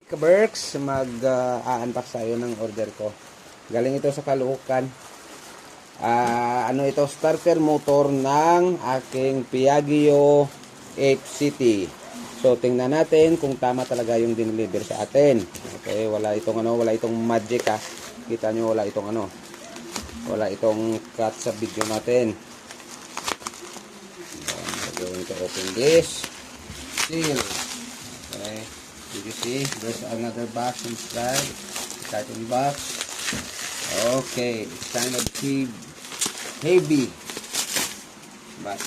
Kaberks, mag-unbox tayo ng order ko. Galing ito sa Caloocan. Ano ito? Starter motor ng aking Piaggio FCT. So, tingnan natin kung tama talaga yung dineliver sa atin. Okay, wala itong magic ha. Kita nyo, wala itong cut sa video natin. We're going to open this. Seal. Okay. Did you see? There's another box inside. Carton box. Okay, it's kind of heavy, but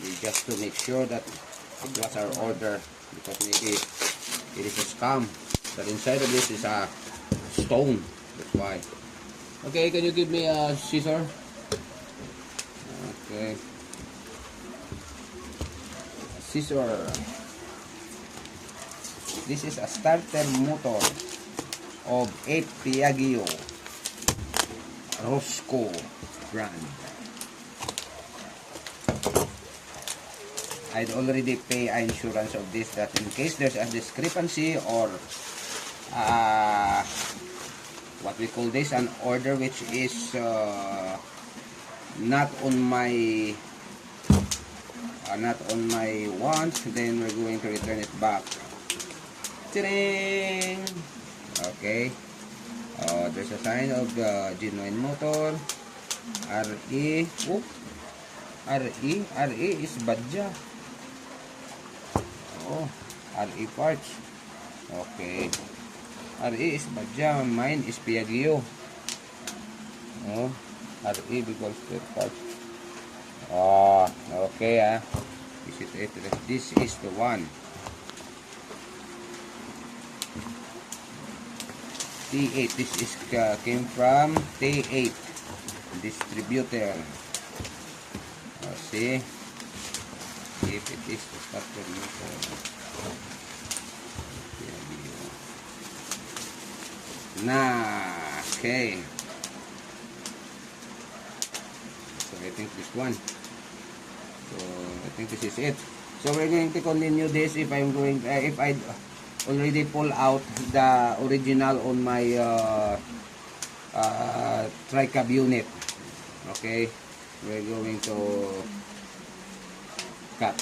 we just to make sure that it was our order, because maybe it is a scam. But inside of this is a stone. That's why. Okay, can you give me a scissor? Okay, scissor. This is a starter motor of 8 Piaggio Rosco brand. I'd already pay insurance of this, that in case there's a discrepancy or what we call this, an order which is not on my wants, then we're going to return it back. Okay, there's a sign of the genuine motor. RE. RE is Badja. Oh, RE parts. Okay, RE is Badja. Mine is Piaggio. Oh, RE because spare parts. Oh, okay. This is the one. T8. This is came from T8 distributor. See if it is the starter motor. Okay. So I think this one. So I think this is it. So we're going to continue this if I'm going if I already pull out the original on my tri-cab unit. Okay, we're going to cut.